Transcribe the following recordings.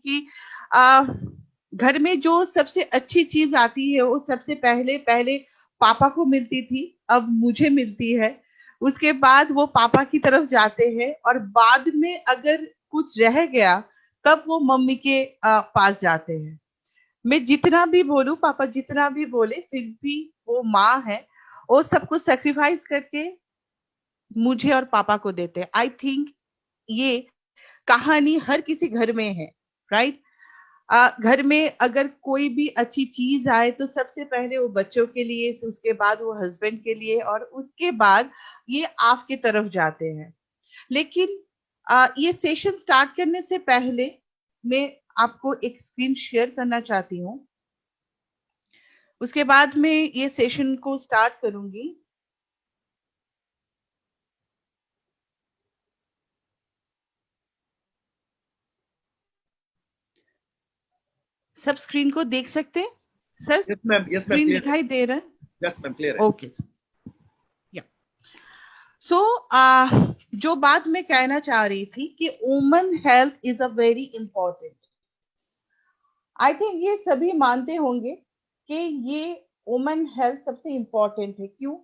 कि आ, घर में जो सबसे अच्छी चीज आती है वो सबसे पहले पहले पापा को मिलती थी, अब मुझे मिलती है। उसके बाद वो पापा की तरफ जाते हैं और बाद में अगर कुछ रह गया तब वो मम्मी के पास जाते हैं। मैं जितना भी बोलूं, पापा जितना भी बोले, फिर भी वो माँ है, वो सब कुछ सेक्रीफाइस करके मुझे और पापा को देते हैं। आई थिंक ये कहानी हर किसी घर में है, राइट। घर में अगर कोई भी अच्छी चीज आए तो सबसे पहले वो बच्चों के लिए, उसके बाद वो हस्बैंड के लिए, और उसके बाद ये आपकी तरफ जाते हैं। लेकिन ये सेशन स्टार्ट करने से पहले मैं आपको एक स्क्रीन शेयर करना चाहती हूँ। उसके बाद मैं ये सेशन को स्टार्ट करूंगी। सब स्क्रीन को देख सकते हैं सर? यस मैम, स्क्रीन दिखाई दे रहा है? यस मैम, क्लियर है। ओके। या सो जो बात मैं कहना चाह रही थी कि woman health is a very important. I think ये सभी मानते होंगे कि ये वुमन हेल्थ सबसे इंपॉर्टेंट है। क्यों?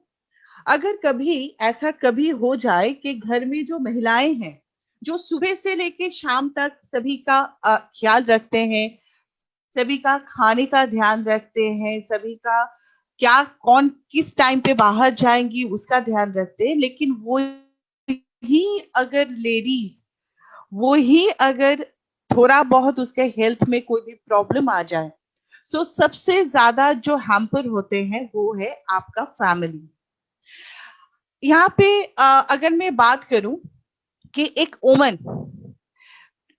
अगर कभी ऐसा कभी हो जाए कि घर में जो महिलाएं हैं, जो सुबह से लेके शाम तक सभी का ख्याल रखते हैं, सभी का खाने का ध्यान रखते हैं, सभी का क्या कौन किस टाइम पे बाहर जाएंगी उसका ध्यान रखते हैं, लेकिन वो ही अगर लेडीज, वो ही अगर थोड़ा बहुत उसके हेल्थ में कोई भी प्रॉब्लम आ जाए, तो सबसे ज्यादा जो हैम्पर होते हैं वो है आपका फैमिली। यहाँ पे अगर मैं बात करूं कि एक वुमन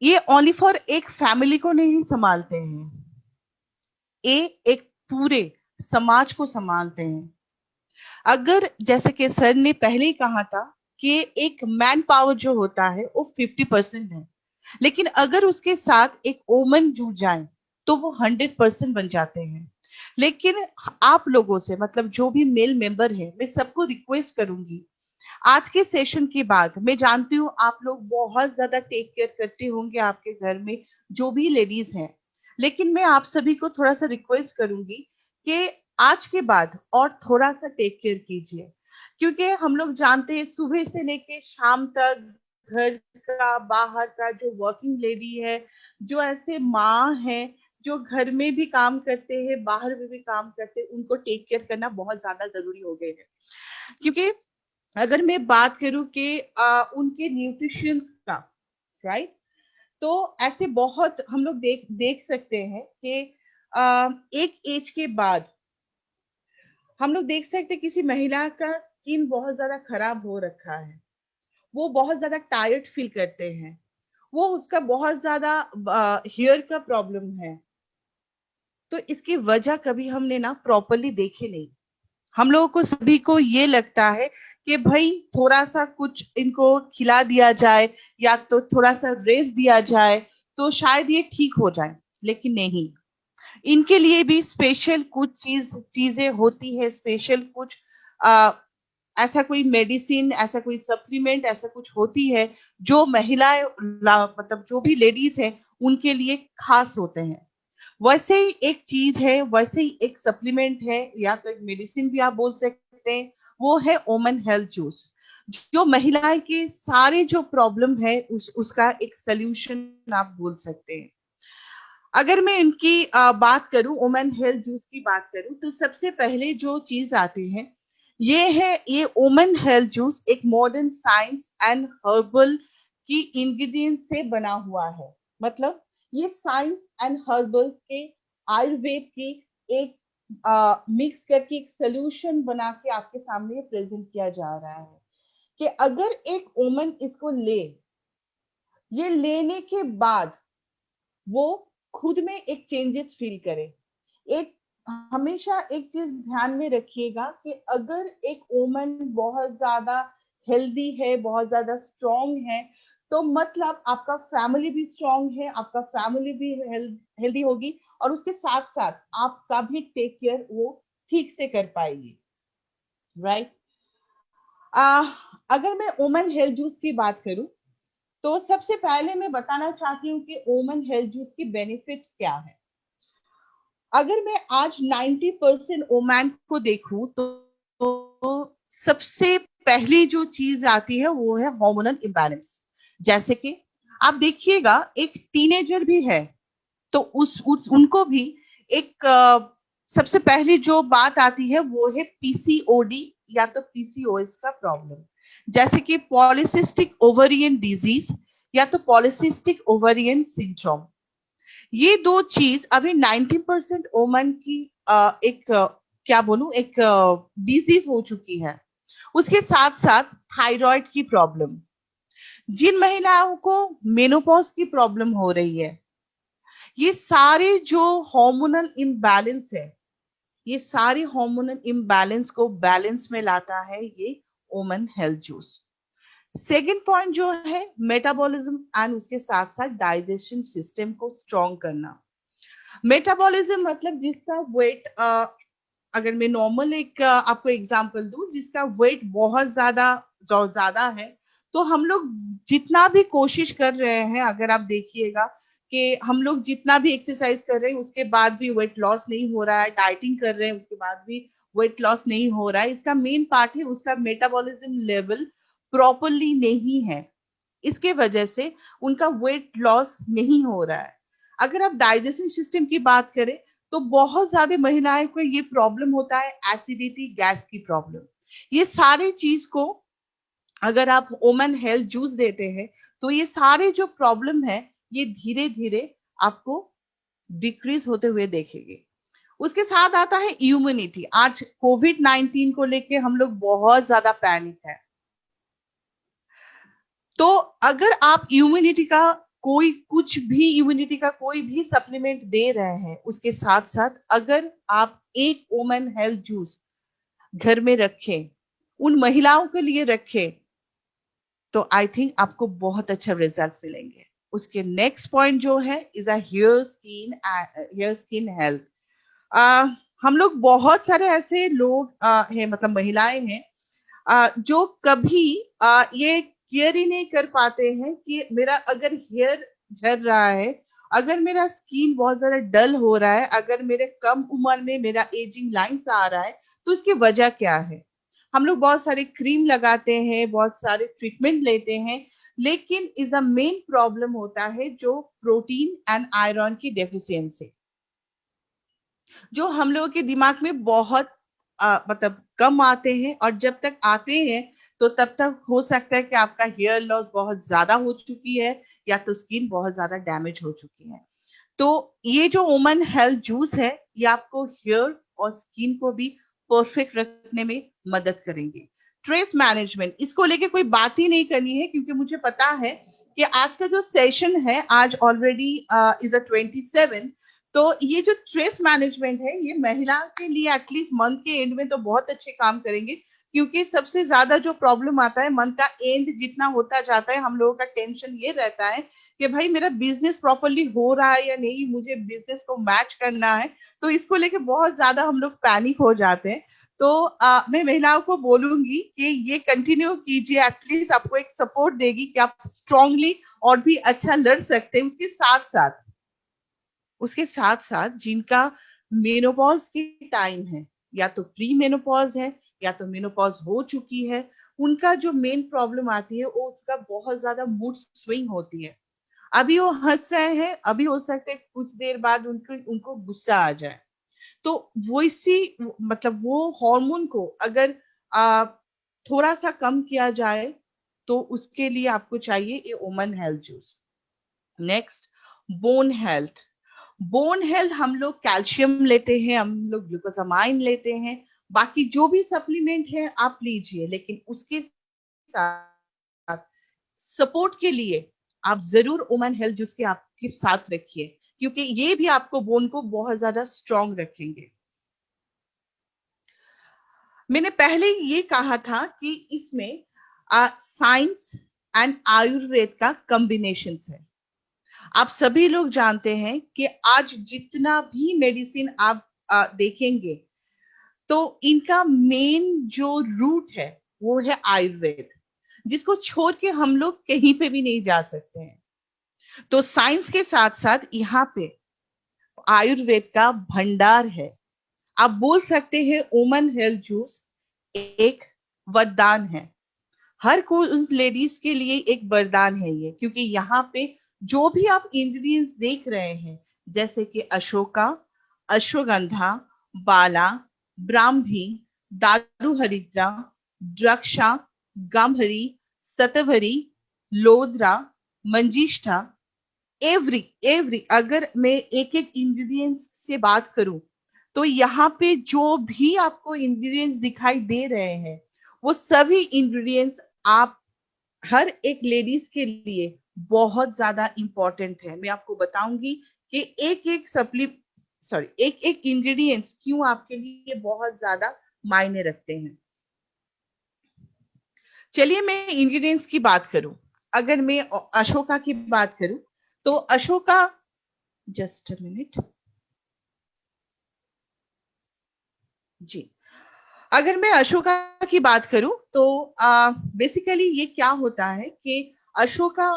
ये ओनली फॉर एक फैमिली को नहीं संभालते हैं, ये एक पूरे समाज को संभालते हैं। अगर जैसे कि सर ने पहले ही कहा था कि एक मैन पावर जो होता है वो 50% है, लेकिन अगर उसके साथ एक वुमन जुड़ जाए तो वो 100% बन जाते हैं। लेकिन आप लोगों से, मतलब जो भी मेल मेंबर है, मैं सबको रिक्वेस्ट करूंगी, आज के सेशन के बाद मैं जानती हूँ आप लोग बहुत ज्यादा टेक केयर करते होंगे आपके घर में जो भी लेडीज हैं, लेकिन मैं आप सभी को थोड़ा सा रिक्वेस्ट करूंगी कि आज के बाद और थोड़ा सा टेक केयर कीजिए। क्योंकि हम लोग जानते हैं सुबह से लेके शाम तक घर का बाहर का जो वर्किंग लेडी है, जो ऐसे माँ है जो घर में भी काम करते हैं बाहर में भी काम करते हैं, उनको टेक केयर करना बहुत ज्यादा जरूरी हो गए है। क्योंकि अगर मैं बात करूं कि उनके न्यूट्रिशन का, राइट, तो ऐसे बहुत हम लोग देख देख सकते हैं कि एक एज के बाद हम लोग देख सकते हैं किसी महिला का स्किन बहुत ज्यादा खराब हो रखा है, वो बहुत ज्यादा टायर्ड फील करते हैं, वो उसका बहुत ज्यादा हेयर का प्रॉब्लम है। तो इसकी वजह कभी हमने ना प्रॉपरली देखे नहीं। हम लोगों को सभी को ये लगता है कि भाई थोड़ा सा कुछ इनको खिला दिया जाए या तो थोड़ा सा रेस्ट दिया जाए तो शायद ये ठीक हो जाए, लेकिन नहीं। इनके लिए भी स्पेशल कुछ चीजें होती है, स्पेशल कुछ आ, ऐसा कोई मेडिसिन, ऐसा कोई सप्लीमेंट, ऐसा कुछ होती है जो महिलाएं, मतलब जो भी लेडीज है उनके लिए खास होते हैं। वैसे ही एक चीज है, वैसे ही एक सप्लीमेंट है या तो एक मेडिसिन भी आप बोल सकते हैं, वो है वुमन हेल्थ जूस, जो महिलाएं के सारे जो प्रॉब्लम है उसका एक सोल्यूशन आप बोल सकते हैं। अगर मैं इनकी बात करूं, वुमन हेल्थ जूस की बात करूं, तो सबसे पहले जो चीज आती है ये है, ये वुमन हेल्थ जूस एक मॉडर्न साइंस एंड हर्बल की इंग्रेडिएंट से बना हुआ है। मतलब ये साइंस एंड हर्बल के आयुर्वेद की एक मिक्स करके एक सोल्यूशन बना के आपके सामने प्रेजेंट किया जा रहा है कि अगर एक वुमन इसको ले, ये लेने के बाद वो खुद में एक चेंजेस फील करे। एक हमेशा एक चीज ध्यान में रखिएगा कि अगर एक वुमन बहुत ज्यादा हेल्दी है, बहुत ज्यादा स्ट्रांग है, तो मतलब आपका फैमिली भी स्ट्रांग है, आपका फैमिली भी हेल्दी होगी, और उसके साथ साथ आपका भी टेक केयर वो ठीक से कर पाएगी, राइट। अगर मैं वुमन हेल्थ जूस की बात करूं, तो सबसे पहले मैं बताना चाहती हूँ कि women health juice key benefits क्या है। अगर मैं आज 90% वुमेन को देखूं तो सबसे पहली जो चीज आती है वो है हार्मोनल इम्बैलेंस। जैसे कि आप देखिएगा एक टीनेजर भी है तो उनको भी एक सबसे पहली जो बात आती है वो है पीसीओडी या तो पीसीओएस का प्रॉब्लम, जैसे कि पॉलिसिस्टिक ओवरियन डिजीज या तो पॉलिसिस्टिक ओवरियन सिंड्रोम। ये दो चीज अभी 90% वुमन की एक क्या बोलूं एक डिजीज हो चुकी है। उसके साथ साथ थायराइड की प्रॉब्लम, जिन महिलाओं को मेनोपॉज की प्रॉब्लम हो रही है, ये सारे जो हार्मोनल इम्बैलेंस है, ये सारे हार्मोनल इम्बैलेंस को बैलेंस में लाता है ये woman health juice. Second point जो है मेटाबॉलिज्म एंड उसके साथ साथ डाइजेशन सिस्टम को स्ट्रॉन्ग करना। मेटाबॉलिज्म मतलब जिसका वेट अगर मैं नॉर्मल एक आपको एग्जांपल दूं, जिसका वेट बहुत ज्यादा है, तो हम लोग जितना भी कोशिश कर रहे हैं, अगर आप देखिएगा कि हम लोग जितना भी एक्सरसाइज कर रहे हैं उसके बाद भी वेट लॉस नहीं हो रहा है, डाइटिंग कर रहे हैं उसके बाद भी वेट लॉस नहीं हो रहा है, इसका मेन पार्ट है उसका मेटाबॉलिज्म लेवल प्रॉपरली नहीं है। इसके वजह से उनका वेट लॉस नहीं हो रहा है। अगर आप डाइजेशन सिस्टम की बात करें तो बहुत ज्यादा महिलाएं को ये प्रॉब्लम होता है, एसिडिटी गैस की प्रॉब्लम। ये सारे चीज को अगर आप वुमेन हेल्थ जूस देते हैं तो ये सारे जो प्रॉब्लम है ये धीरे धीरे आपको डिक्रीज होते हुए देखेंगे। उसके साथ आता है इम्यूनिटी। आज कोविड-19 को लेके हम लोग बहुत ज्यादा पैनिक है, तो अगर आप इम्यूनिटी का कोई भी सप्लीमेंट दे रहे हैं, उसके साथ साथ अगर आप एक वुमेन हेल्थ जूस घर में रखें, उन महिलाओं के लिए रखें, तो आई थिंक आपको बहुत अच्छा रिजल्ट मिलेंगे। उसके नेक्स्ट पॉइंट जो है is a hair skin health. हम लोग बहुत सारे ऐसे लोग हैं, मतलब महिलाएं हैं जो कभी ये केयर ही नहीं कर पाते हैं कि मेरा अगर हेयर झड़ रहा है, अगर मेरा स्किन बहुत ज्यादा डल हो रहा है, अगर मेरे कम उम्र में मेरा एजिंग लाइंस आ रहा है, तो इसकी वजह क्या है। हम लोग बहुत सारे क्रीम लगाते हैं, बहुत सारे ट्रीटमेंट लेते हैं, लेकिन इज अ मेन प्रॉब्लम होता है जो प्रोटीन एंड आयरन की डेफिशिएंसी, जो हम लोगों के दिमाग में बहुत मतलब कम आते हैं, और जब तक आते हैं तो तब तक हो सकता है कि आपका हेयर लॉस बहुत ज्यादा हो चुकी है या तो स्किन बहुत ज्यादा डैमेज हो चुकी है। तो ये जो वुमन हेल्थ जूस है ये आपको हेयर और स्किन को भी परफेक्ट रखने में मदद करेंगे। स्ट्रेस मैनेजमेंट, इसको लेके कोई बात ही नहीं करनी है, क्योंकि मुझे पता है कि आज का जो सेशन है आज ऑलरेडी इज अ 27। तो ये जो स्ट्रेस मैनेजमेंट है ये महिला के लिए एटलीस्ट मंथ के एंड में तो बहुत अच्छे काम करेंगे, क्योंकि सबसे ज्यादा जो प्रॉब्लम आता है मंथ का एंड जितना होता जाता है, हम लोगों का टेंशन ये रहता है कि भाई मेरा बिजनेस प्रॉपरली हो रहा है या नहीं, मुझे बिजनेस को मैच करना है, तो इसको लेके बहुत ज्यादा हम लोग पैनिक हो जाते हैं। तो मैं महिलाओं को बोलूंगी कि ये कंटिन्यू कीजिए, एटलीस्ट आपको एक सपोर्ट देगी कि आप स्ट्रांगली और भी अच्छा लड़ सकते हैं। उसके साथ साथ जिनका मेनोपॉज की टाइम है, या तो प्री मेनोपॉज है या तो मेनोपॉज हो चुकी है, उनका जो मेन प्रॉब्लम आती है वो उसका बहुत ज्यादा मूड स्विंग होती है। अभी वो हंस रहे हैं, अभी हो सकता है कुछ देर बाद उनको उनको गुस्सा आ जाए। तो वो इसी मतलब वो हार्मोन को अगर आ, थोड़ा सा कम किया जाए तो उसके लिए आपको चाहिए ये woman health juice. Next, bone health. Bone health हम लोग कैल्शियम लेते हैं, हम लोग ग्लूकोसामाइन लेते हैं, बाकी जो भी सप्लीमेंट है आप लीजिए, लेकिन उसके साथ सपोर्ट के लिए आप जरूर वुमन हेल्थ जूस के आपके साथ रखिए, क्योंकि ये भी आपको बोन को बहुत ज्यादा स्ट्रांग रखेंगे। मैंने पहले ये कहा था कि इसमें साइंस एंड आयुर्वेद का कॉम्बिनेशन है। आप सभी लोग जानते हैं कि आज जितना भी मेडिसिन आप देखेंगे तो इनका मेन जो रूट है वो है आयुर्वेद। जिसको छोड़ के हम लोग कहीं पे भी नहीं जा सकते हैं। तो साइंस के साथ साथ यहाँ पे आयुर्वेद का भंडार है। आप बोल सकते हैं वुमन हेल्थ जूस एक वरदान है। हर कोई लेडीज के लिए एक वरदान है ये, क्योंकि यहाँ पे जो भी आप इंग्रेडिएंट्स देख रहे हैं, जैसे कि अशोका, अश्वगंधा, बाला, ब्राह्मी, दारू हरिद्रा, द्राक्षा, गांभरी, सतभरी, लोद्रा, मंजिष्ठा, एवरी एवरी, अगर मैं एक एक इंग्रेडिएंट्स से बात करूं तो यहाँ पे जो भी आपको इंग्रेडिएंट्स दिखाई दे रहे हैं, वो सभी इंग्रेडिएंट्स आप हर एक लेडीज के लिए बहुत ज्यादा इंपॉर्टेंट है। मैं आपको बताऊंगी कि एक एक एक एक इंग्रेडिएंट्स क्यों आपके लिए बहुत ज्यादा मायने रखते हैं। चलिए मैं इंग्रेडिएंट्स की बात करूं। अगर मैं अशोका की बात करूं तो अशोका, जस्ट अ मिनट जी, अगर मैं अशोका की बात करूं तो बेसिकली ये क्या होता है कि अशोका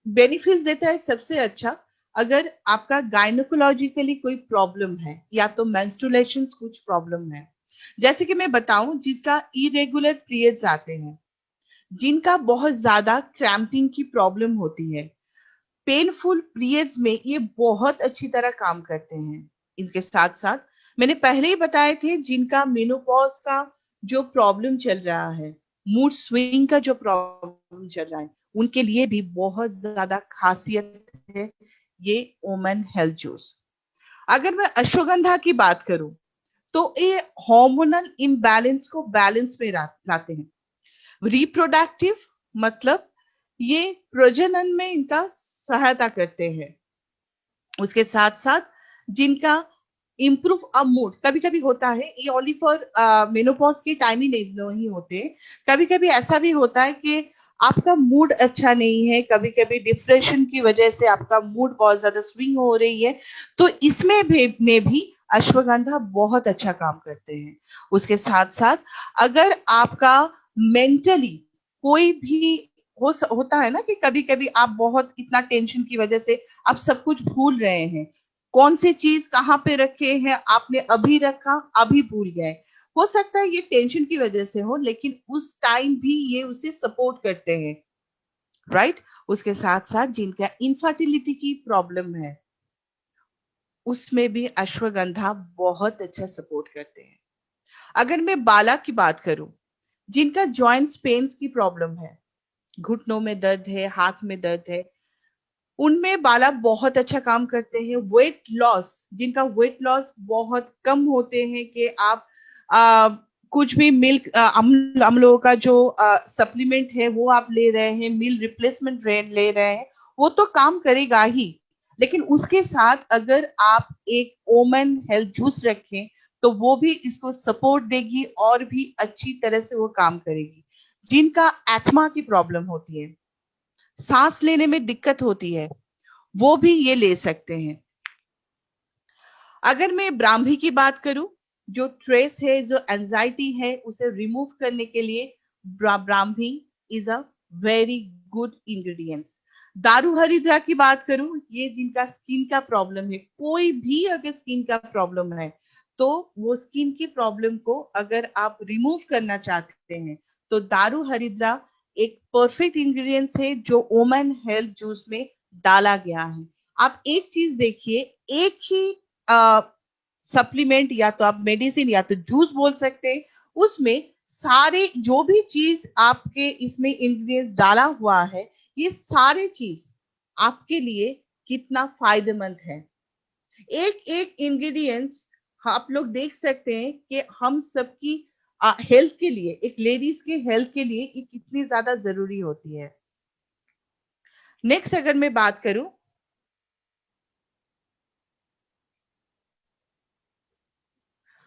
बेनिफिट्स देता है सबसे अच्छा अगर आपका गायनोकोलॉजिकली कोई प्रॉब्लम है या तो मेंस्ट्रुएशन कुछ प्रॉब्लम है। जैसे कि मैं बताऊं, जिसका इरेगुलर पीरियड्स आते हैं, जिनका बहुत ज्यादा क्रैम्पिंग की प्रॉब्लम होती है, पेनफुल पीरियड्स में ये बहुत अच्छी तरह काम करते हैं। इसके साथ साथ मैंने पहले ही बताए थे, जिनका मेनोपॉज का जो प्रॉब्लम चल रहा है, मूड स्विंग का जो प्रॉब्लम चल रहा है, उनके लिए भी बहुत ज्यादा खासियत है ये वुमेन हेल्थ जूस। अगर मैं अश्वगंधा की बात करूं तो ये हार्मोनल इम्बैलेंस को बैलेंस में लाते हैं। रिप्रोडक्टिव मतलब ये प्रजनन में इनका सहायता करते हैं। उसके साथ साथ जिनका इम्प्रूव अ मूड, कभी कभी होता है ये ओनली फॉर मेनोपॉज के टाइम ही नहीं होते, कभी कभी ऐसा भी होता है कि आपका मूड अच्छा नहीं है, कभी कभी डिप्रेशन की वजह से आपका मूड बहुत ज्यादा स्विंग हो रही है, तो इसमें भी अश्वगंधा बहुत अच्छा काम करते हैं। उसके साथ साथ अगर आपका मेंटली कोई भी होता है ना कि कभी कभी आप बहुत इतना टेंशन की वजह से आप सब कुछ भूल रहे हैं, कौन सी चीज कहाँ पे रखे हैं आपने अभी रखा अभी भूल गए, हो सकता है ये टेंशन की वजह से हो, लेकिन उस टाइम भी ये उसे सपोर्ट करते हैं, राइट। उसके साथ साथ जिनका इनफर्टिलिटी की प्रॉब्लम है, उसमें भी अश्वगंधा बहुत अच्छा सपोर्ट करते हैं। अगर मैं बाला की बात करूं, जिनका जॉइंट्स पेन्स की प्रॉब्लम है, घुटनों में दर्द है, हाथ में दर्द है, उनमें बाला बहुत अच्छा काम करते हैं। वेट लॉस, जिनका वेट लॉस बहुत कम होते हैं कि आप आ, कुछ भी मिल्क हम लोगों का जो सप्लीमेंट है वो आप ले रहे हैं, मील रिप्लेसमेंट ले रहे हैं, वो तो काम करेगा ही, लेकिन उसके साथ अगर आप एक ओमन हेल्थ जूस रखें तो वो भी इसको सपोर्ट देगी और भी अच्छी तरह से वो काम करेगी। जिनका एस्थमा की प्रॉब्लम होती है, सांस लेने में दिक्कत होती है, वो भी ये ले सकते हैं। अगर मैं ब्राह्मी की बात करूं, जो स्ट्रेस है, जो एंजाइटी है, उसे रिमूव करने के लिए Brahmi is a very good ingredients. दारू हरिद्रा की बात करूं, ये जिनका स्किन का प्रॉब्लम है, कोई भी अगर स्किन का प्रॉब्लम है तो वो स्किन की प्रॉब्लम को अगर आप रिमूव करना चाहते हैं तो दारू हरिद्रा एक परफेक्ट इंग्रेडिएंट्स है जो वुमेन हेल्थ जूस में डाला गया है। आप एक चीज देखिए, एक ही सप्लीमेंट या तो आप मेडिसिन या तो जूस बोल सकते हैं, उसमें सारे जो भी चीज आपके इसमें इंग्रेडिएंट्स डाला हुआ है, ये सारे चीज आपके लिए कितना फायदेमंद है। एक एक इंग्रेडिएंट्स आप लोग देख सकते हैं कि हम सबकी हेल्थ के लिए, एक लेडीज के हेल्थ के लिए ये कितनी ज्यादा जरूरी होती है। नेक्स्ट अगर मैं बात करूं,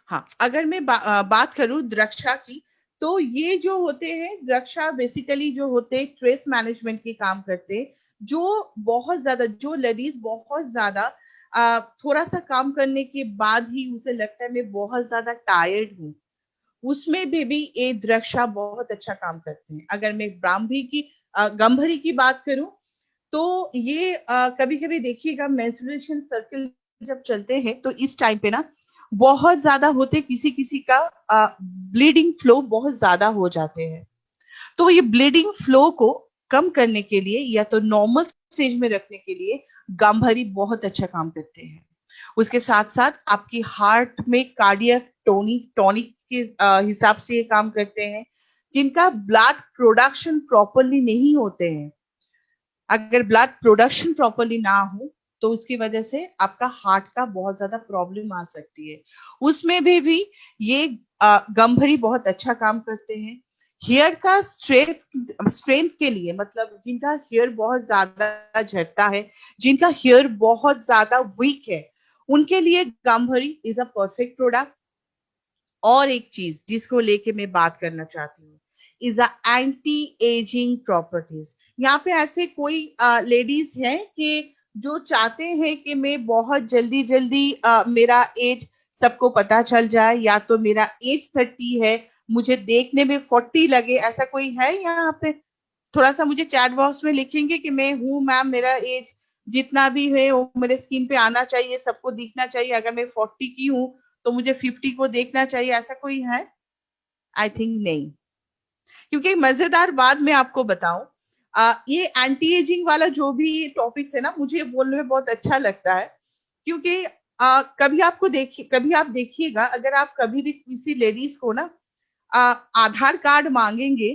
हाँ, अगर मैं बात करूं द्रक्षा की, तो ये जो होते हैं द्रक्षा बेसिकली जो होते हैं स्ट्रेस मैनेजमेंट के काम करते हैं। जो बहुत ज्यादा, जो लेडीज बहुत ज्यादा थोड़ा सा काम करने के बाद ही उसे लगता है मैं बहुत ज्यादा टायर्ड हूँ, उसमें भी ये द्रक्षा बहुत अच्छा काम करते हैं। अगर मैं ब्राह्मी की गंभरी की बात करूं तो ये कभी कभी देखिएगा मेंस्ट्रुएशन सर्कल जब चलते हैं तो इस टाइम पे ना बहुत ज्यादा होते, किसी किसी का ब्लीडिंग फ्लो बहुत ज्यादा हो जाते हैं। तो ये ब्लीडिंग फ्लो को कम करने के लिए या तो नॉर्मल स्टेज में रखने के लिए गांभरी बहुत अच्छा काम करते हैं। उसके साथ साथ आपकी हार्ट में कार्डियक टोनिक टॉनिक के हिसाब से ये काम करते हैं। जिनका ब्लड प्रोडक्शन प्रॉपरली नहीं होते हैं, अगर ब्लड प्रोडक्शन प्रॉपरली ना हो तो उसकी वजह से आपका हार्ट का बहुत ज्यादा प्रॉब्लम आ सकती है। उसमें भी ये गंभरी बहुत अच्छा काम करते हैं। हेयर का स्ट्रेंथ के लिए, मतलब जिनका हेयर बहुत ज्यादा झड़ता है, जिनका हेयर बहुत ज्यादा वीक है, उनके लिए Gambhari is a perfect product. और एक चीज जिसको लेके मैं बात करना चाहती हूँ is a anti ageing properties. यहाँ पे ऐसे कोई लेडीज हैं कि जो चाहते हैं कि मैं बहुत जल्दी जल्दी मेरा एज सबको पता चल जाए, या तो मेरा एज 30 है, मुझे देखने में 40 लगे, ऐसा कोई है यहाँ पे? थोड़ा सा मुझे चैट बॉक्स में लिखेंगे कि मैं हूँ मैम, मेरा एज जितना भी है वो मेरे स्किन पे आना चाहिए, सबको दिखना चाहिए। अगर मैं 40 की हूँ तो मुझे 50 को देखना चाहिए, ऐसा कोई है? आई थिंक नहीं। क्योंकि मजेदार बात मैं आपको बताऊं, ये एंटी एजिंग वाला जो भी टॉपिक्स है ना, मुझे बोलने में बहुत अच्छा लगता है। क्योंकि कभी आप देखिएगा, अगर आप कभी भी किसी लेडीज को ना आधार कार्ड मांगेंगे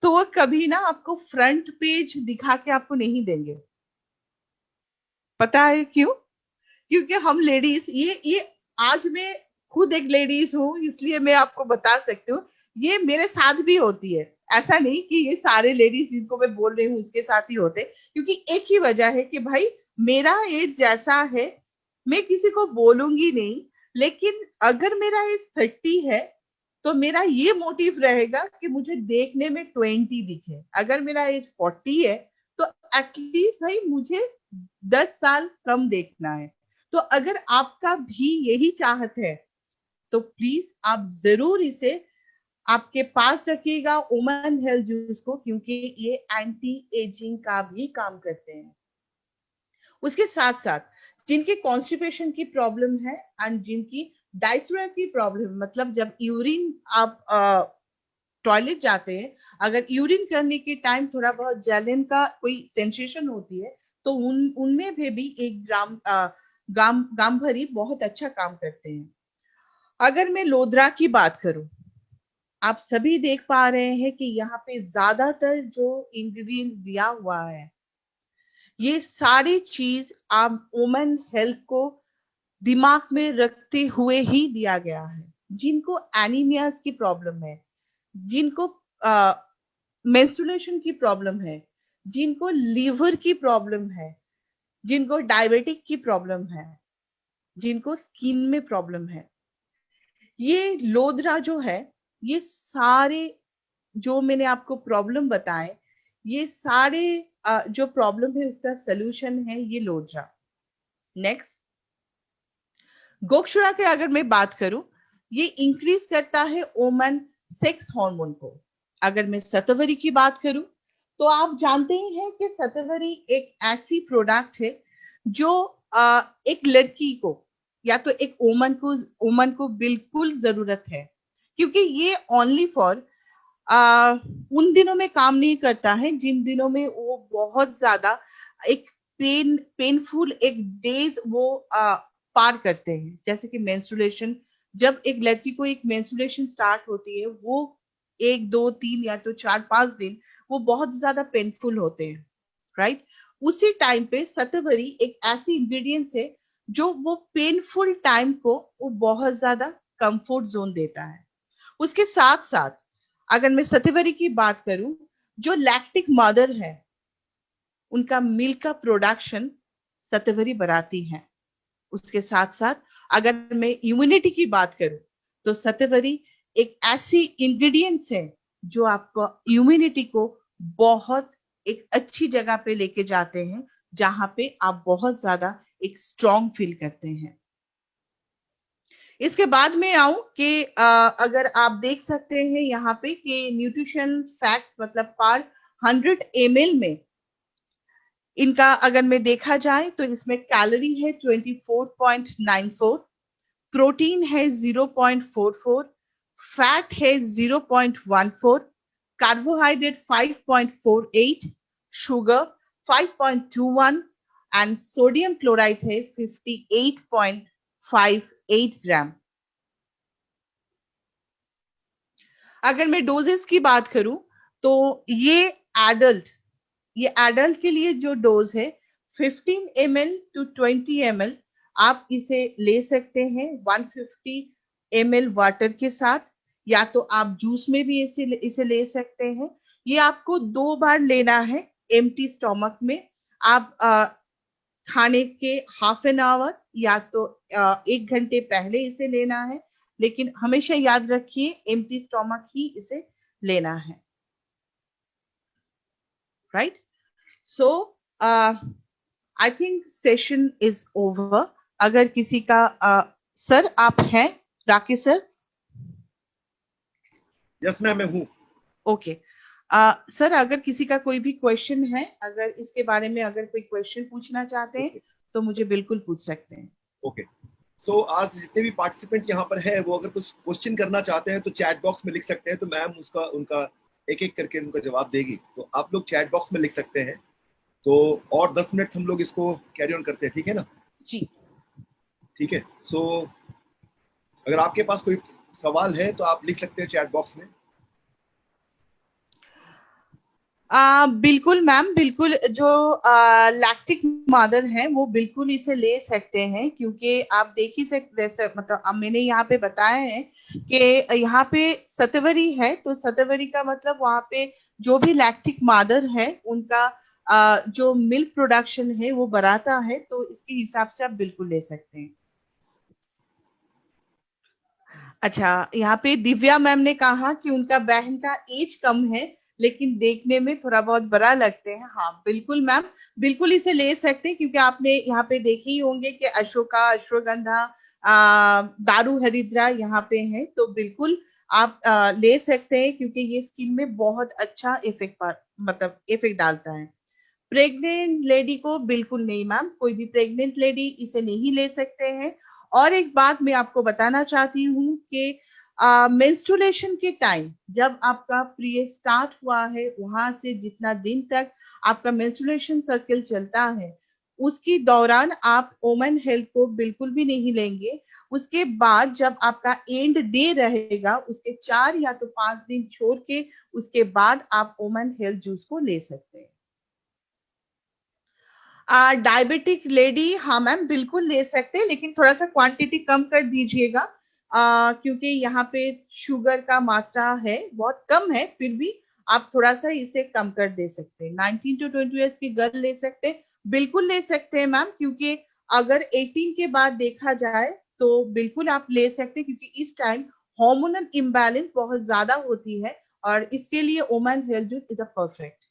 तो वो कभी ना आपको फ्रंट पेज दिखा के आपको नहीं देंगे। पता है क्यों? क्योंकि हम लेडीज, ये आज मैं खुद एक लेडीज हूँ इसलिए मैं आपको बता सकती हूँ, ये मेरे साथ भी होती है। ऐसा नहीं कि ये सारे लेडीज जिनको मैं बोल रही हूँ उसके साथ ही होते, क्योंकि एक ही वजह है कि भाई मेरा एज जैसा है मैं किसी को बोलूंगी नहीं। लेकिन अगर मेरा एज 30 है तो मेरा ये मोटिव रहेगा कि मुझे देखने में 20 दिखे। अगर मेरा एज 40 है तो एटलीस्ट भाई मुझे 10 साल कम देखना है। तो अगर आपका भी यही चाहत है तो प्लीज आप जरूर इसे आपके पास रखिएगा, वुमेन हेल्थ जूस को, क्योंकि ये एंटी एजिंग का भी काम करते हैं। उसके साथ साथ जिनके कॉन्स्टिपेशन की प्रॉब्लम है एंड जिनकी डायस्फोरिया की प्रॉब्लम, मतलब जब यूरिन आप टॉयलेट जाते हैं, अगर यूरिन करने के टाइम थोड़ा बहुत जलन का कोई सेंसेशन होती है तो उनमें भी एक गाम भरी बहुत अच्छा काम करते हैं। अगर मैं लोदरा की बात करूं, आप सभी देख पा रहे हैं कि यहाँ पे ज्यादातर जो इंग्रेडिएंट्स दिया हुआ है, ये सारी चीज आप वुमेन हेल्थ को दिमाग में रखते हुए ही दिया गया है। जिनको एनीमियाज की प्रॉब्लम है, जिनको मेंस्ट्रुएशन की प्रॉब्लम है, जिनको लीवर की प्रॉब्लम है, जिनको डायबिटिक की प्रॉब्लम है, जिनको स्किन में प्रॉब्लम है, ये लोदरा जो है, ये सारे जो मैंने आपको प्रॉब्लम बताए, ये सारे जो प्रॉब्लम है उसका सोल्यूशन है ये लोदरा। नेक्स्ट, गोक्षुरा के अगर मैं बात करूं, ये इंक्रीज करता है वुमन सेक्स हार्मोन को। अगर मैं सतवरी की बात करूं तो आप जानते ही हैं कि सतवरी एक ऐसी प्रोडक्ट है जो एक लड़की को या तो एक वुमन को बिल्कुल जरूरत है। क्योंकि ये ओनली फॉर उन दिनों में काम नहीं करता है जिन दिनों में वो बहुत ज्यादा एक पेनफुल एक डेज वो पार करते हैं। जैसे कि मेंस्ट्रुएशन, जब एक लड़की को एक मेंस्ट्रुएशन स्टार्ट होती है, वो 1 2 3 या तो 4 5 दिन वो बहुत ज्यादा पेनफुल होते हैं, राइट? उसी टाइम पे सतवरी एक ऐसी इंग्रेडिएंट्स है जो वो पेनफुल टाइम को वो बहुत ज्यादा कंफर्ट जोन देता है। उसके साथ साथ अगर मैं सत्यवरी की बात करूं, जो लैक्टिक मदर है उनका मिल्क का प्रोडक्शन सत्यवरी बढ़ाती है। उसके साथ साथ अगर मैं इम्यूनिटी की बात करूं तो सत्यवरी एक ऐसी इंग्रेडिएंट्स है जो आपको इम्यूनिटी को बहुत एक अच्छी जगह पे लेके जाते हैं, जहां पे आप बहुत ज्यादा एक स्ट्रॉन्ग फील करते हैं। इसके बाद में आऊं कि अगर आप देख सकते हैं यहाँ पे कि न्यूट्रिशन फैक्ट्स मतलब पर 100 ml में इनका अगर मैं देखा जाए तो इसमें कैलोरी है 24.94, प्रोटीन है 0.44, फैट है 0.14, carbohydrate 5.48, sugar 5.21 and sodium chloride है 58.58 ग्राम। अगर मैं डोजेस की बात करूं तो ये एडल्ट के लिए जो डोज है 15 ml to 20 ml आप इसे ले सकते हैं 150 ml वाटर के साथ, या तो आप जूस में भी इसे ले सकते हैं। ये आपको 2 बार लेना है एम्प्टी स्टमक में। आप खाने के हाफ एन आवर या तो 1 घंटे पहले इसे लेना है, लेकिन हमेशा याद रखिए एम्प्टी स्टमक ही इसे लेना है, right? So I think session is over. अगर किसी का सर आप हैं राकेश सर? यस मैम, मैं हूँ। ओके सर, अगर किसी का कोई भी क्वेश्चन है, अगर इसके बारे में अगर कोई क्वेश्चन पूछना चाहते हैं तो मुझे बिल्कुल पूछ सकते हैं। ओके, सो आज जितने भी पार्टिसिपेंट यहाँ पर है वो अगर कुछ क्वेश्चन करना चाहते हैं तो चैट बॉक्स में लिख सकते हैं, तो मैम उसका उनका एक एक करके उनका जवाब देगी। तो आप लोग चैट बॉक्स में लिख सकते हैं। तो और 10 मिनट हम लोग इसको कैरी ऑन करते हैं, ठीक है ना? जी ठीक है। सो अगर आपके पास कोई सवाल है तो आप लिख सकते हैं चैट बॉक्स में। बिल्कुल मैम, बिल्कुल। जो लैक्टिक मदर है वो बिल्कुल इसे ले सकते हैं, क्योंकि आप देख ही सकते, जैसे मतलब अब मैंने यहाँ पे बताया है कि यहाँ पे सतवरी है, तो सतवरी का मतलब वहाँ पे जो भी लैक्टिक मदर है उनका जो मिल्क प्रोडक्शन है वो बढ़ाता है, तो इसके हिसाब से आप बिल्कुल ले सकते हैं। अच्छा, यहाँ पे दिव्या मैम ने कहा कि उनका बहन का एज कम है लेकिन देखने में थोड़ा बहुत बड़ा लगते हैं। हाँ बिल्कुल मैम, बिल्कुल इसे ले सकते हैं, क्योंकि आपने यहाँ पे देखे ही होंगे कि अशोका, अश्वगंधा, दारू हरिद्रा यहाँ पे है, तो बिल्कुल आप ले सकते हैं, क्योंकि ये स्किन में बहुत अच्छा मतलब इफेक्ट डालता है। प्रेग्नेंट लेडी को बिल्कुल नहीं मैम, कोई भी प्रेग्नेंट लेडी इसे नहीं ले सकते हैं। और एक बात मैं आपको बताना चाहती हूँ कि मेंस्ट्रुएशन के टाइम जब आपका पीरियड स्टार्ट हुआ है वहां से जितना दिन तक आपका मेंस्ट्रुएशन सर्कल चलता है उसके दौरान आप वोमेन हेल्थ को बिल्कुल भी नहीं लेंगे। उसके बाद जब आपका एंड डे रहेगा उसके 4 या तो 5 दिन छोड़ के उसके बाद आप वोमेन हेल्थ जूस को ले सकते हैं। डायबिटिक लेडी, हाँ मैम बिल्कुल ले सकते हैं, लेकिन थोड़ा सा क्वांटिटी कम कर दीजिएगा, क्योंकि यहाँ पे शुगर का मात्रा है बहुत कम है, फिर भी आप थोड़ा सा इसे कम कर दे सकते हैं। 19 to 20 ईयर्स की गर्ल ले सकते हैं, बिल्कुल ले सकते हैं मैम, क्योंकि अगर 18 के बाद देखा जाए तो बिल्कुल आप ले सकते हैं, क्योंकि इस टाइम हार्मोनल इम्बैलेंस बहुत ज्यादा होती है और इसके लिए women health juice is a perfect.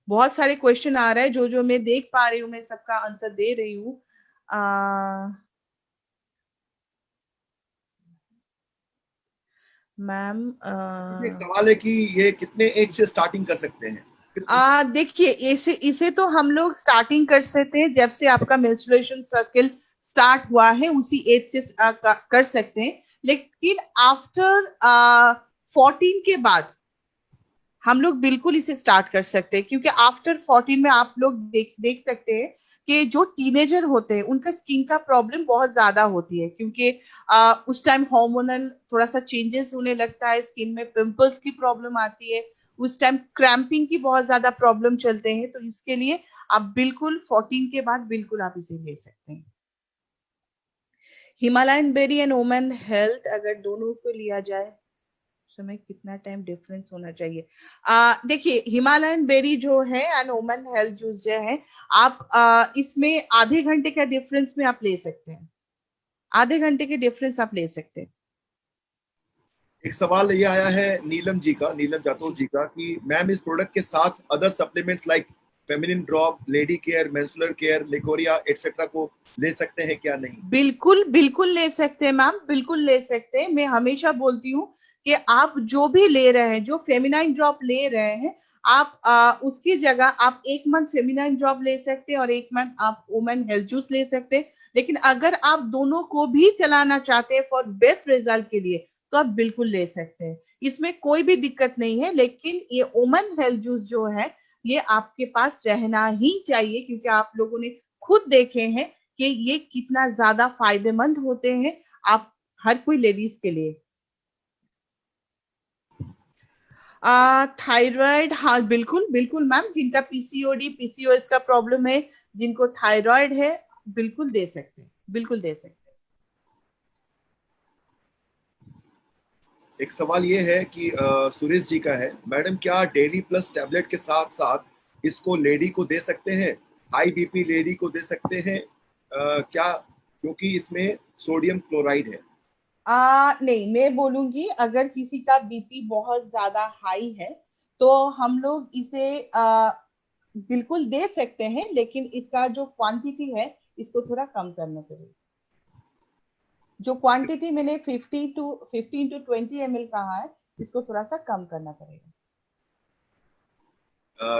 बहुत सारे क्वेश्चन आ रहे हैं, जो जो मैं देख पा रही हूँ मैं सबका आंसर दे रही हूँ। मैम एक सवाल है कि ये कितने एज से स्टार्टिंग कर सकते हैं? देखिए, इसे तो हम लोग स्टार्टिंग कर सकते हैं जब से आपका मेंस्ट्रुएशन सर्कल स्टार्ट हुआ है उसी एज से कर सकते हैं, लेकिन आफ्टर 14 के बाद हम लोग बिल्कुल इसे स्टार्ट कर सकते हैं, क्योंकि आफ्टर 14 में आप लोग देख सकते हैं कि जो टीनेजर होते हैं उनका स्किन का प्रॉब्लम बहुत ज्यादा होती है, क्योंकि उस टाइम हार्मोनल थोड़ा सा चेंजेस होने लगता है, स्किन में पिंपल्स की प्रॉब्लम आती है, उस टाइम क्रैम्पिंग की बहुत ज्यादा प्रॉब्लम चलते हैं, तो इसके लिए आप बिल्कुल 14 के बाद बिल्कुल आप इसे ले सकते हैं। Himalayan berry and women health अगर दोनों को लिया जाए समय कितना टाइम डिफरेंस होना चाहिए? देखिए, हिमालयन बेरी जो है एंड वुमेन हेल्थ जूस जो है, आप इसमें आधे घंटे का डिफरेंस में आप ले सकते हैं, आधे घंटे के डिफरेंस आप ले सकते हैं। एक सवाल ये आया है नीलम जी का, नीलम जाटोर जी का, कि मैम इस प्रोडक्ट के साथ other supplements like feminine drop, lady care, menstrual care, leucorrhoea etcetera को ले सकते हैं क्या? नहीं? बिल्कुल बिल्कुल ले सकते हैं मैम, बिल्कुल ले सकते हैं। मैं हमेशा बोलती हूँ कि आप जो भी ले रहे हैं, जो फेमिनाइन ड्रॉप ले रहे हैं, आप उसकी जगह आप 1 मंथ फेमिनाइन ड्रॉप ले सकते हैं और 1 मंथ आप वुमेन हेल्थ जूस ले सकते हैं। लेकिन अगर आप दोनों को भी चलाना चाहते हैं फॉर बेस्ट रिजल्ट के लिए, तो आप बिल्कुल ले सकते हैं, इसमें कोई भी दिक्कत नहीं है। लेकिन ये वुमेन हेल्थ जूस जो है, ये आपके पास रहना ही चाहिए, क्योंकि आप लोगों ने खुद देखे हैं कि ये कितना ज्यादा फायदेमंद होते हैं आप हर कोई लेडीज के लिए। थायराइड, हाँ बिल्कुल बिल्कुल मैम, जिनका पीसीओडी पीसीओएस का प्रॉब्लम है, जिनको थायराइड है, बिल्कुल दे सकते हैं, बिल्कुल दे सकते हैं। एक सवाल ये है कि सुरेश जी का है, मैडम क्या डेली प्लस टैबलेट के साथ साथ इसको लेडी को दे सकते हैं? हाई बीपी लेडी को दे सकते हैं क्या? क्योंकि इसमें सोडियम क्लोराइड है। नहीं, मैं बोलूंगी अगर किसी का बीपी बहुत ज्यादा हाई है, तो हम लोग इसे बिल्कुल दे सकते हैं, लेकिन इसका जो क्वांटिटी है, इसको थोड़ा कम करना पड़ेगा। जो क्वांटिटी मैंने 15 to 20 ml कहा है, इसको थोड़ा सा कम करना पड़ेगा।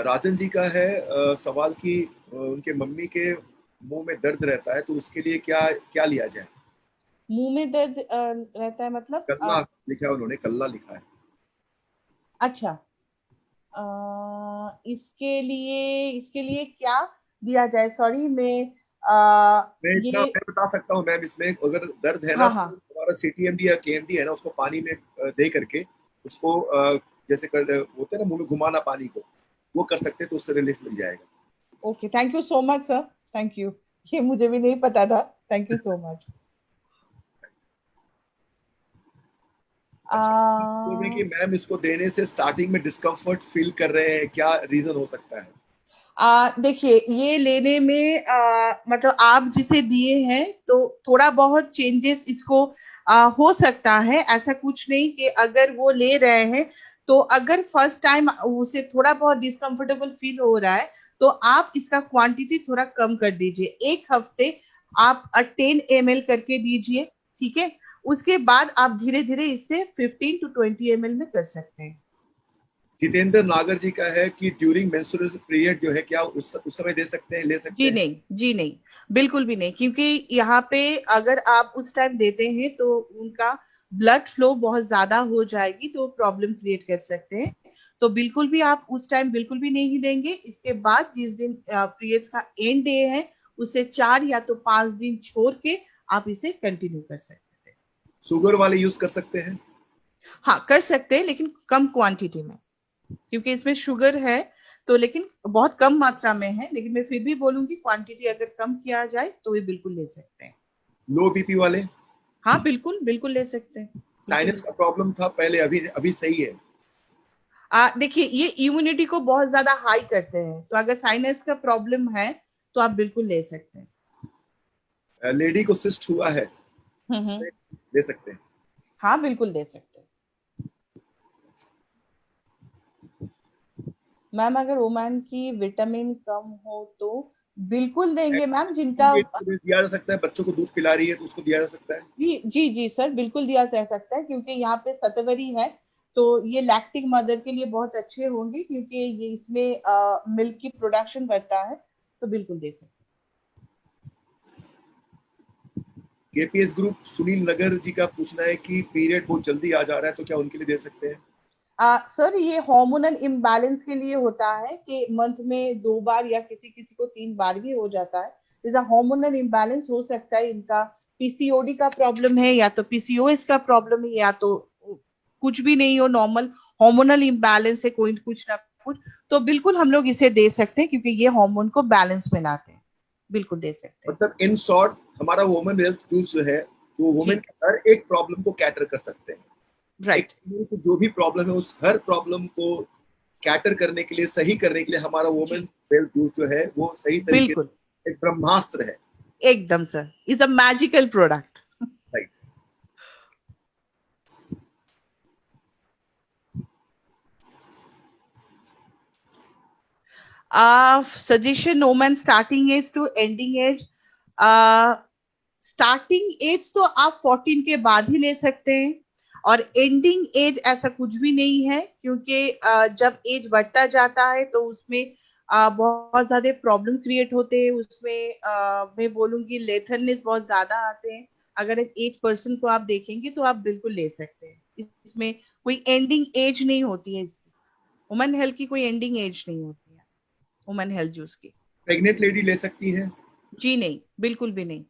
राजन जी का है सवाल कि उनके मम्मी के मुंह में दर्द रहता है, तो उसके लिए क्या क्या लिया जाए? मुंह में दर्द रहता है मतलब कल्ला लिखा है उन्होंने, कल्ला लिखा है। अच्छा, इसके लिए क्या दिया जाए? सॉरी, मैं इतना ये, मैं बता सकता हूँ मैम, इसमें अगर दर्द है ना, हाँ तो हाँ, हमारा सीटीएमडी या केएमडी है ना, उसको पानी में दे करके उसको जैसे कर होते हैं ना, मुंह में घुमाना पानी को, वो कर सकते हैं तो उससे रिलीफ मिल जाएगा। Okay, thank you so much sir, thank you. ये मुझे भी नहीं पता था, थैंक यू सो मच। अच्छा, बोल रहे हैं कि मैम इसको देने से स्टार्टिंग में डिस्कम्फर्ट फील कर रहे हैं, क्या रीजन हो सकता है? देखिए, ये लेने में मतलब आप जिसे दिए हैं, तो थोड़ा बहुत चेंजेस इसको हो सकता है। ऐसा कुछ नहीं कि अगर वो ले रहे हैं, तो अगर फर्स्ट टाइम उसे थोड़ा बहुत डिस्कंफर्टेबल फील हो रहा है, तो आप इसका क्वांटिटी थोड़ा कम कर दीजिए। 1 हफ्ते आप 10 ml करके दीजिए, ठीक है? उसके बाद आप धीरे धीरे इसे 15 to 20 ml में कर सकते हैं। जितेंद्र नागर जी का है कि ड्यूरिंग मेंस्ट्रुअल पीरियड जो है, क्या उस समय दे सकते हैं, ले सकते जी हैं? नहीं, जी नहीं, बिल्कुल भी नहीं, क्योंकि यहाँ पे अगर आप उस टाइम देते हैं, तो उनका ब्लड फ्लो बहुत ज्यादा हो जाएगी, तो प्रॉब्लम क्रिएट कर सकते हैं। तो बिल्कुल भी आप उस टाइम बिल्कुल भी नहीं देंगे। इसके बाद जिस दिन पीरियड्स का एंड डे है, उससे 4 या तो 5 दिन छोड़ के आप इसे कंटिन्यू कर सकते हैं। शुगर वाले यूज कर सकते हैं? हाँ, कर सकते हैं, लेकिन कम क्वांटिटी में, क्योंकि इसमें शुगर है, तो लेकिन बहुत कम मात्रा में है। लेकिन मैं फिर भी बोलूंगी क्वांटिटी अगर कम किया जाए, तो ये बिल्कुल ले सकते हैं। लो बीपी वाले? हाँ बिल्कुल, बिल्कुल ले सकते हैं, बिल्कुल ले साइनस का सकते प्रॉब्लम था पहले, अभी अभी सही है? हैं। देखिए, ये इम्यूनिटी को बहुत ज्यादा हाई करते हैं, तो अगर साइनस का प्रॉब्लम है, तो आप बिल्कुल ले सकते हैं। लेडी को सिस्ट हुआ है, हम्म। उसमें ले सकते हैं? हाँ बिल्कुल दे सकते हैं मैम। अगर वुमेन की विटामिन कम हो, तो बिल्कुल देंगे मैम। जिनका, दिया जा सकता है, बच्चों को दूध पिला रही है तो उसको दिया जा सकता है? जी जी जी सर, बिल्कुल दिया जा सकता है, क्योंकि यहाँ पे सतवरी है, तो ये लैक्टिक मदर के लिए बहुत अच्छे होंगे, क्योंकि ये इसमें मिल्क की प्रोडक्शन बढ़ता है, तो बिल्कुल दे सकते केपीएस ग्रुप सुनील नगर जी का पूछना है कि पीरियड बहुत जल्दी आ जा रहा है, तो क्या उनके लिए दे सकते हैं? सर, ये हार्मोनल इम्बैलेंस के लिए होता है कि मंथ में 2 बार या किसी किसी को 3 बार भी हो जाता है। जैसा हार्मोनल इम्बैलेंस हो सकता है, इनका पीसीओडी का प्रॉब्लम है, या तो पीसीओएस का प्रॉब्लम है, या तो कुछ भी नहीं हो, नॉर्मल हार्मोनल इम्बैलेंस है, कोई कुछ ना कुछ, तो बिल्कुल हम लोग इसे दे सकते हैं, क्योंकि ये हार्मोन को बैलेंस में लाते हैं। बिल्कुल दे सकते हैं। मतलब इन शॉर्ट, हमारा वुमेन हेल्थ टूल्स जो है, वो वुमेन जी, के हर एक प्रॉब्लम को कैटर कर सकते हैं। एक राइट, woman को जो भी प्रॉब्लम है, उस हर प्रॉब्लम को कैटर करने के लिए, सही करने के लिए हमारा जी, वुमेन हेल्थ जूस जो है, वो सही तरीके बिल्कुल, से एक ब्रह्मास्त्र है। एकदम sir, is a magical product. Right. Suggestion women starting age to ending age, starting age तो आप 14 के बाद ही ले सकते हैं, और एंडिंग एज ऐसा कुछ भी नहीं है, क्योंकि जब एज बढ़ता जाता है तो उसमें बहुत ज्यादा प्रॉब्लम क्रिएट होते हैं, उसमें मैं बोलूंगी लेथरनेस बहुत ज्यादा आते हैं। अगर एज पर्सन को आप देखेंगे तो आप बिल्कुल ले सकते हैं, इसमें कोई एंडिंग एज नहीं होती है, इसकी वुमेन हेल्थ की कोई एंडिंग एज नहीं होती है वुमेन हेल्थ जूस की। प्रेग्नेंट लेडी ले सकती है? जी नहीं, बिल्कुल भी नहीं।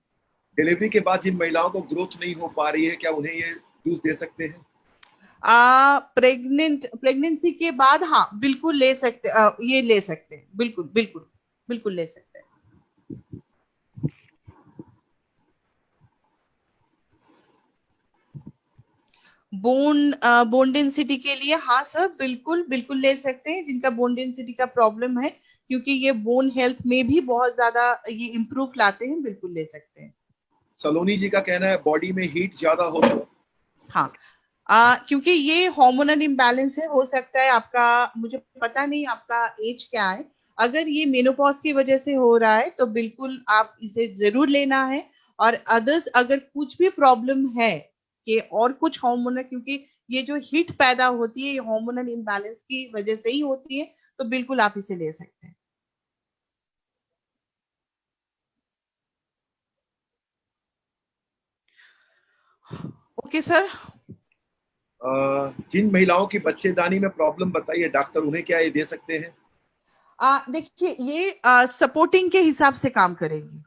डिलीवरी के बाद जिन महिलाओं को ग्रोथ नहीं हो पा रही है, क्या उन्हें ये जूस दे सकते हैं? प्रेगनेंसी के बाद हाँ बिल्कुल ले सकते, ये ले सकते हैं, बिल्कुल बिल्कुल बिल्कुल ले सकते हैं। बोन डेंसिटी के लिए हाँ सर, बिल्कुल बिल्कुल ले सकते हैं, जिनका बोन डेंसिटी का प्रॉब्लम है, क्योंकि ये बोन हेल्थ में भी बहुत ज्यादा ये इम्प्रूव लाते हैं, बिल्कुल ले सकते हैं। सलोनी जी का कहना है बॉडी में हीट ज्यादा हो तो? हाँ, क्योंकि ये हार्मोनल इम्बैलेंस है, हो सकता है आपका, मुझे पता नहीं आपका एज क्या है, अगर ये मेनोपॉज की वजह से हो रहा है तो बिल्कुल आप इसे जरूर लेना है। और अदर्स अगर कुछ भी प्रॉब्लम है कि और कुछ हार्मोनल, क्योंकि ये जो हीट पैदा होती है ये हार्मोनल इम्बैलेंस की वजह से ही होती है, तो बिल्कुल आप इसे ले सकते हैं। Okay sir. जिन महिलाओं की बच्चेदानी में प्रॉब्लम बताई है डॉक्टर, उन्हें क्या ये दे सकते हैं? देखिए ये सपोर्टिंग के हिसाब से काम करेगी,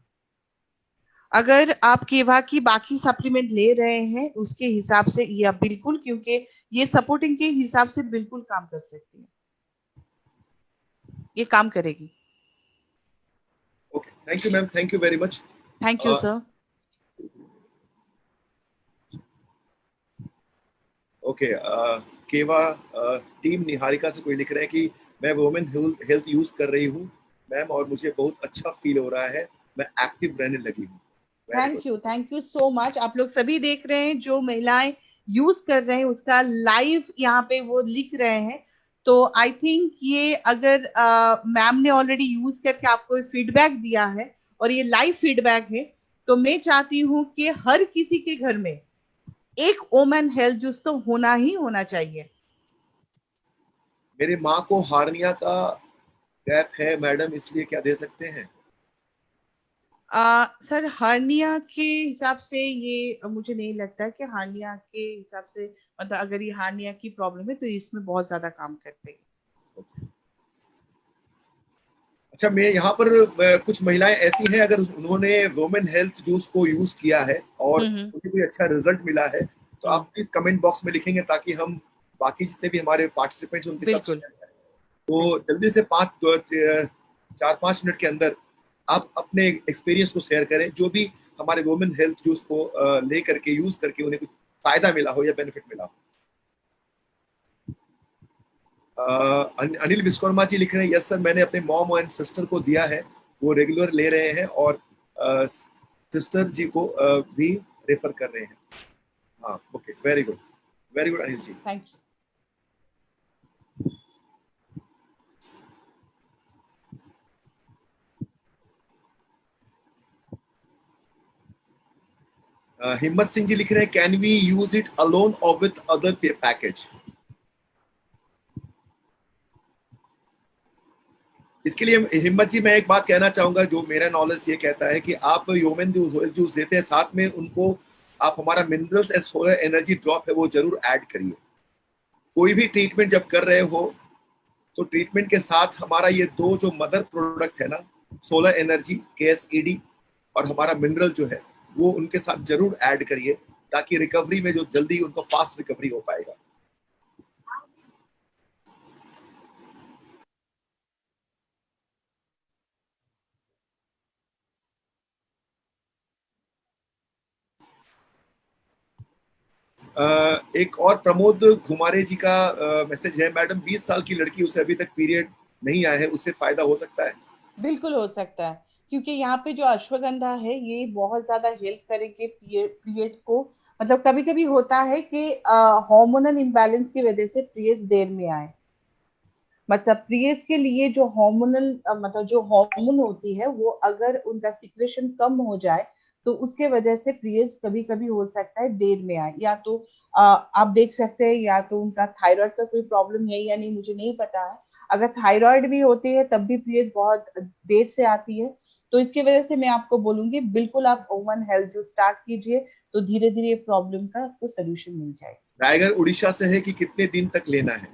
अगर आप केवा की बाकी सप्लीमेंट ले रहे हैं उसके हिसाब से या बिल्कुल, क्योंकि ये सपोर्टिंग के हिसाब से बिल्कुल काम कर सकती है, ये काम करेगी। Okay, thank you ma'am, thank you very much. Thank you sir. Okay, केवा टीम निहारिका से कोई लिख रहे हैं कि मैं वुमेन हेल्थ यूज कर रही हूँ मैम, और मुझे बहुत अच्छा फील हो रहा है, मैं एक्टिव रहने लगी हूँ। Very good. Thank you so much. आप लोग सभी देख रहे हैं, जो महिलाएं यूज कर रहे हैं उसका लाइव यहाँ पे वो लिख रहे हैं, तो आई थिंक ये अगर मैम ने ऑलरेडी यूज करके आपको फीडबैक दिया है और ये लाइव फीडबैक है, तो मैं चाहती हूँ कि हर किसी के घर में एक वोमेन हेल्थ जूस तो होना ही होना चाहिए। मेरे माँ को हार्निया का गैप है मैडम, इसलिए क्या दे सकते हैं? सर हार्निया के हिसाब से ये मुझे नहीं लगता है कि हार्निया के हिसाब से, मतलब अगर ये हार्निया की प्रॉब्लम है तो इसमें बहुत ज्यादा काम करते हैं। अच्छा, मैं यहाँ पर कुछ महिलाएं ऐसी हैं, अगर उन्होंने वुमेन हेल्थ जूस को यूज किया है और हम्म। उन्हें कोई अच्छा रिजल्ट मिला है, तो हम्म, आप प्लीज कमेंट बॉक्स में लिखेंगे ताकि हम बाकी जितने भी हमारे पार्टिसिपेंट्स हैं उनके साथ बिल्कुल शेयर करें। तो बिल्कुल। जल्दी से 4-5 मिनट के अंदर आप अपने एक्सपीरियंस को शेयर करें, जो भी हमारे वुमेन हेल्थ जूस को ले करके यूज करके उन्हें कुछ फायदा मिला हो या बेनिफिट मिला हो। अनिल विश्वकर्मा जी लिख रहे हैं, यस सर, मैंने अपने मॉम एंड सिस्टर को दिया है, वो रेगुलर ले रहे हैं और सिस्टर जी को भी रेफर कर रहे हैं। हाँ, okay, very good, very good Anil ji. Thank you. Himmat Singh ji लिख रहे हैं, can we use it alone और विथ अदर पैकेज? इसके लिए हिम्मत जी मैं एक बात कहना चाहूंगा, जो मेरा नॉलेज ये कहता है कि आप ह्यूमन जूस देते हैं, साथ में उनको आप हमारा minerals and solar energy drop है वो जरूर ऐड करिए। कोई भी ट्रीटमेंट जब कर रहे हो तो ट्रीटमेंट के साथ हमारा ये दो जो मदर प्रोडक्ट है ना, सोलर एनर्जी KSED और हमारा मिनरल जो है, वो उनके साथ जरूर ऐड करिए, ताकि रिकवरी में जो जल्दी उनको फास्ट रिकवरी हो पाएगा। एक और प्रमोद घुमारे जी का मैसेज है, मैडम 20 साल की लड़की, उसे अभी तक पीरियड नहीं आया है, उससे फायदा हो सकता है? बिल्कुल हो सकता है, क्योंकि यहाँ पे जो अश्वगंधा है ये बहुत ज्यादा हेल्प करेंगे पीरियड को। मतलब कभी कभी होता है कि हार्मोनल इम्बैलेंस की वजह से पीरियड देर में आए, मतलब पीरियड्स के लिए जो हार्मोनल मतलब जो हार्मोन होती है वो अगर उनका सिक्रेशन कम हो जाए तो उसके वजह से पीरियड्स कभी कभी हो सकता है देर में आए, या तो आप देख सकते हैं या तो उनका थायराइड का कोई प्रॉब्लम है या नहीं, मुझे नहीं पता है। अगर थायराइड भी होती है तब भी पीरियड बहुत देर से आती है। तो इसकी वजह से मैं आपको बोलूंगी बिल्कुल आप ओवन हेल्थ जो स्टार्ट कीजिए, तो धीरे धीरे प्रॉब्लम का आपको सोल्यूशन मिल जाएगा। टाइगर उड़ीसा से है कि कितने दिन तक लेना है?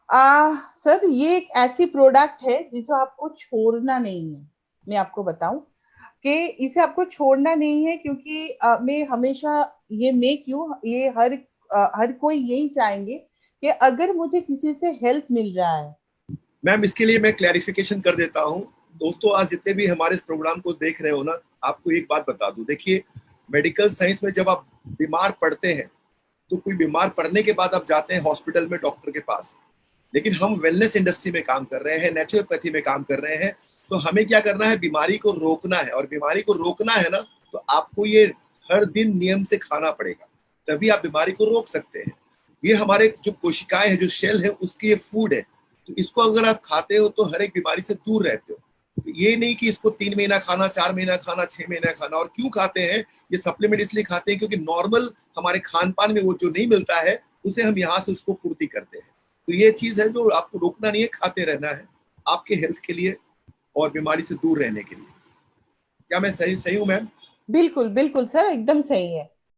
सर ये एक ऐसी प्रोडक्ट है जिसे आपको छोड़ना नहीं है। मैं आपको बताऊं कि इसे आपको छोड़ना नहीं है, क्योंकि मैं हमेशा मैं क्यों ये हर कोई यही चाहेंगे कि अगर मुझे किसी से हेल्प मिल रहा है। मैम इसके लिए मैं क्लैरिफिकेशन कर देता हूँ। दोस्तों, आज जितने भी हमारे इस प्रोग्राम को देख रहे हो ना, आपको एक बात बता दूं। देखिए, मेडिकल साइंस में जब आप बीमार पड़ते हैं तो कोई बीमार पड़ने के बाद आप जाते हैं हॉस्पिटल में डॉक्टर के पास। लेकिन हम वेलनेस इंडस्ट्री में काम कर रहे हैं, नेचुरोपैथी में काम कर रहे हैं। तो हमें क्या करना है? बीमारी को रोकना है, और बीमारी को रोकना है ना, तो आपको ये हर दिन नियम से खाना पड़ेगा, तभी आप बीमारी को रोक सकते हैं। ये हमारे जो कोशिकाएं हैं, जो सेल है, उसकी ये फूड है। तो इसको अगर आप खाते हो तो हर एक बीमारी से दूर रहते हो। तो ये नहीं कि इसको 3 महीना खाना, 4 महीना खाना, 6 महीना खाना। और क्यों खाते हैं? ये सप्लीमेंट इसलिए खाते हैं क्योंकि नॉर्मल हमारे खान पान में वो जो नहीं मिलता है, उसे हम यहाँ से उसको पूर्ति करते हैं। तो ये चीज है जो आपको रोकना नहीं है, खाते रहना है, आपके हेल्थ के लिए और बीमारी से दूर रहने के लिए। क्या मैं सही सही हूँ मैम? बिल्कुल बिल्कुल सर, एकदम सही है।